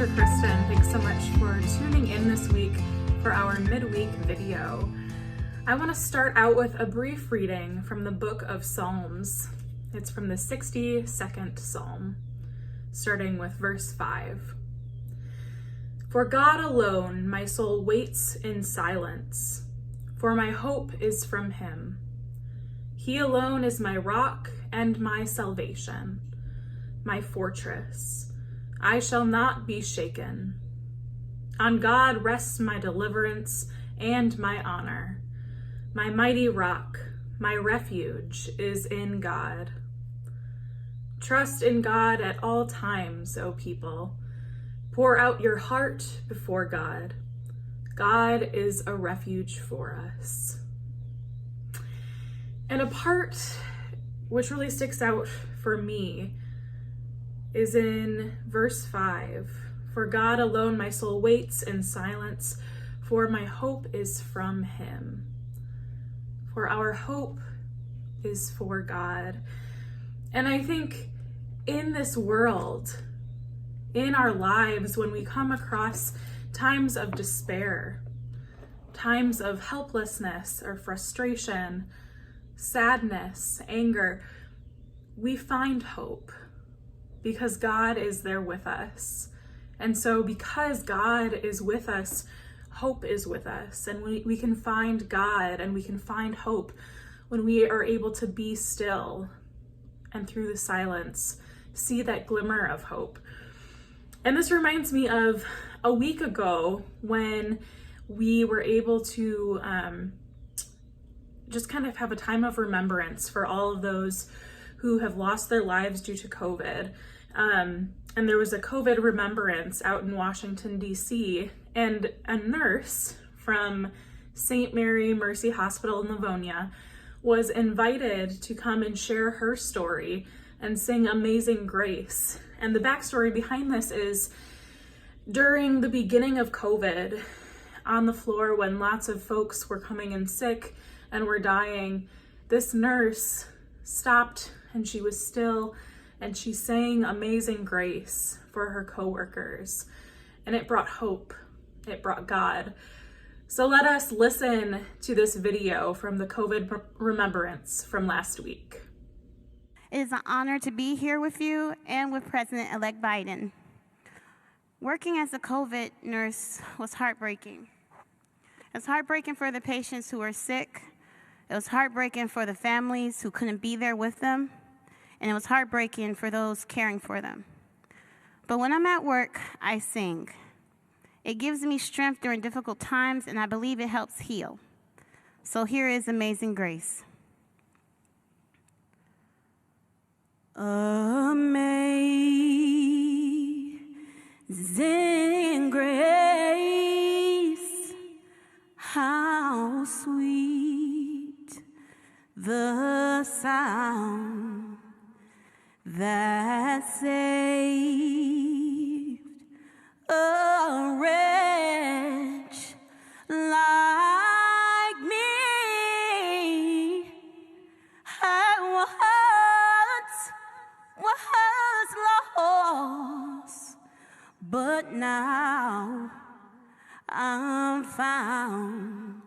Pastor Kristin. Thanks so much for tuning in this week for our midweek video. I want to start out with a brief reading from the book of Psalms. It's from the 62nd Psalm, starting with verse 5. For God alone my soul waits in silence, for my hope is from him. He alone is my rock and my salvation, my fortress. I shall not be shaken. On God rests my deliverance and my honor. My mighty rock, my refuge is in God. Trust in God at all times, O people. Pour out your heart before God. God is a refuge for us. And a part which really sticks out for me is in verse 5. For God alone my soul waits in silence, for my hope is from him. For our hope is for God. And I think in this world, in our lives, when we come across times of despair, times of helplessness or frustration, sadness, anger, we find hope because God is there with us. And so because God is with us, hope is with us. And we can find God and we can find hope when we are able to be still and through the silence see that glimmer of hope. And this reminds me of a week ago when we were able to just kind of have a time of remembrance for all of those who have lost their lives due to COVID. And there was a COVID remembrance out in Washington, D.C., and a nurse from St. Mary Mercy Hospital in Livonia was invited to come and share her story and sing Amazing Grace. And the backstory behind this is during the beginning of COVID, on the floor when lots of folks were coming in sick and were dying, this nurse stopped and she was still and she sang Amazing Grace for her coworkers. And it brought hope. It brought God. So let us listen to this video from the COVID remembrance from last week. It is an honor to be here with you and with President-elect Biden. Working as a COVID nurse was heartbreaking. It was heartbreaking for the patients who were sick. It was heartbreaking for the families who couldn't be there with them. And it was heartbreaking for those caring for them. But when I'm at work, I sing. It gives me strength during difficult times, and I believe it helps heal. So here is Amazing Grace. Amazing grace, how sweet the sound that saved a wretch like me. I was lost, but now I'm found.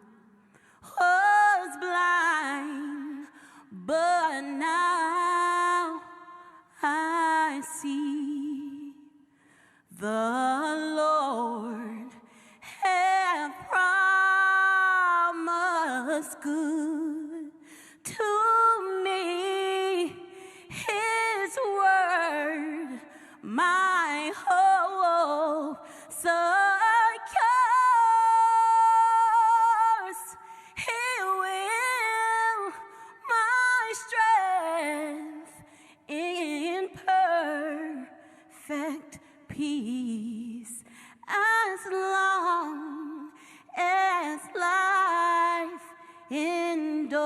Was blind, but now I see. The Lord hath promised good to me. His word, my hope secures. He will my strength in perfect peace, as long as life endures,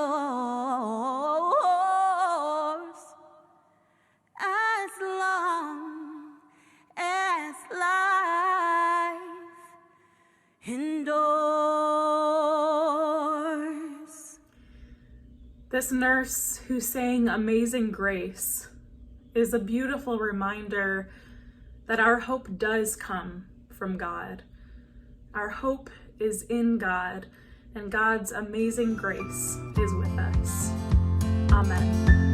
as long as life endures. This nurse who sang Amazing Grace is a beautiful reminder that our hope does come from God. Our hope is in God, and God's amazing grace is with us. Amen.